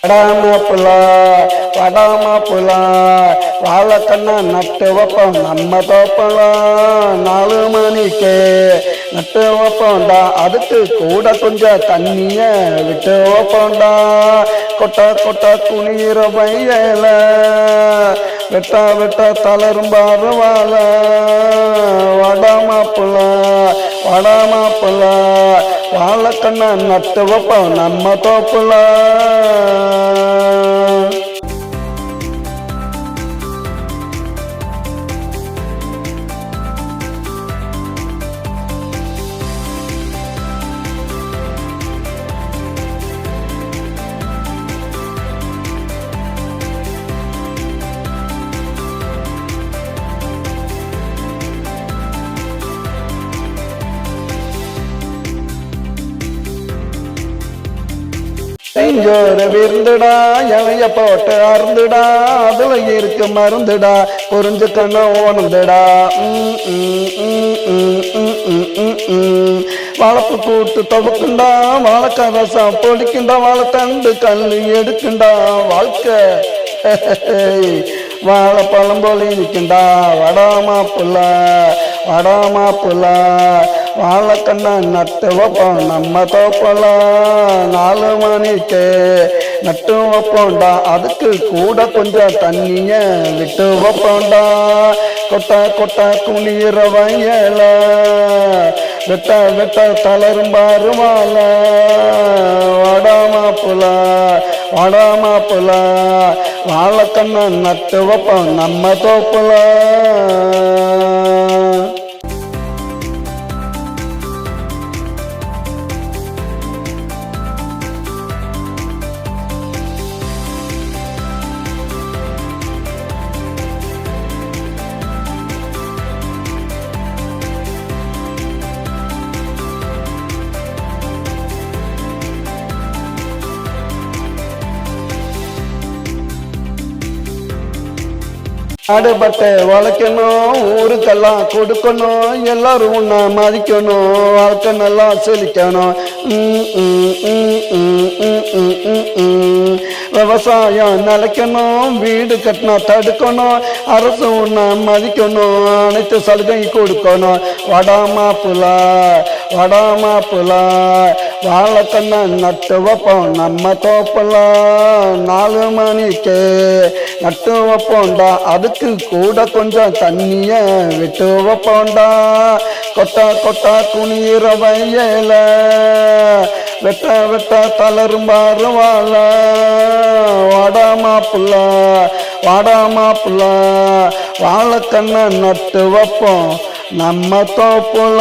வடாமாப்புல வடாமாப்புல வாழைக்கண்ணா நட்டு வைப்போம் நம்ம தோப்பல 4 மணிக்கு நட்டு வைப்போம்டா. அதுக்கு கூட கொஞ்சம் தண்ணிய விட்டு வைப்போம்டா. கொட்டை கொட்டை குனிகிற பையல வெட்ட வெட்ட தளரும்பாரு வாழ வடாமாப்புல வடாமாப்புல வாழைக்கண்ணா நட்டு வைப்போம் நம்ம தோப்புல. செஞ்சோறு விருந்துடா இலைய போட்டு அருந்துடா அதுல இருக்கு மருந்துடா புரிஞ்சுக்கணும் ஓணுந்துடா. வாழைப்பு கூட்டு தொகுக்குண்டா வாழைக்கரசம் பொடிக்குண்டா வாழைத்தண்டு கல்லு எடுக்குண்டா வாழ்க்கை வாழைப்பழம் போலி இருக்குண்டா. வடாமாப்புல வடாமாப்புல வாழைக்கண்ணா நட்டு வைப்போம் நம்ம தோப்பல 4 மணிக்கு நட்டு வைப்போம்டா. அதுக்கு கூட கொஞ்சம் தண்ணிய விட்டு வைப்போம்டா. கொட்டை கொட்டை குனிகிற வயல வெட்ட வெட்ட தளரும்பாரு வாழ வடாமாப்புல வடாமாப்புல வாழைக்கண்ணா நட்டு வைப்போம் நம்ம தோப்புல. ஆடுபட்டை வளர்க்கணும் ஊருக்கெல்லாம் கொடுக்கணும் எல்லாரும் உன்னை மதிக்கணும் வாழ்க்கை நல்லா செழிக்கணும். விவசாயம் நிலைக்கணும் வீடு கட்டினா தடுக்கணும் அரசு உன்னை மதிக்கணும் அனைத்து சலுகை கொடுக்கணும். வடாமாப்புல வடாமாப்புல வாழைக்கண்ணா நட்டு வைப்போம் நம்ம தோப்பல 4 மணிக்கு நட்டு வைப்போம்டா. அதுக்கு கூட கொஞ்சம் தண்ணிய விட்டு வைப்போம்டா. கொட்டை கொட்டை குனிகிற வயல வெட்ட வெட்ட தளரும்பாரு வாழ வடாமாப்புல வடாமாப்புல வாழைக்கண்ணா நட்டு வைப்போம் நம்ம தோப்புல.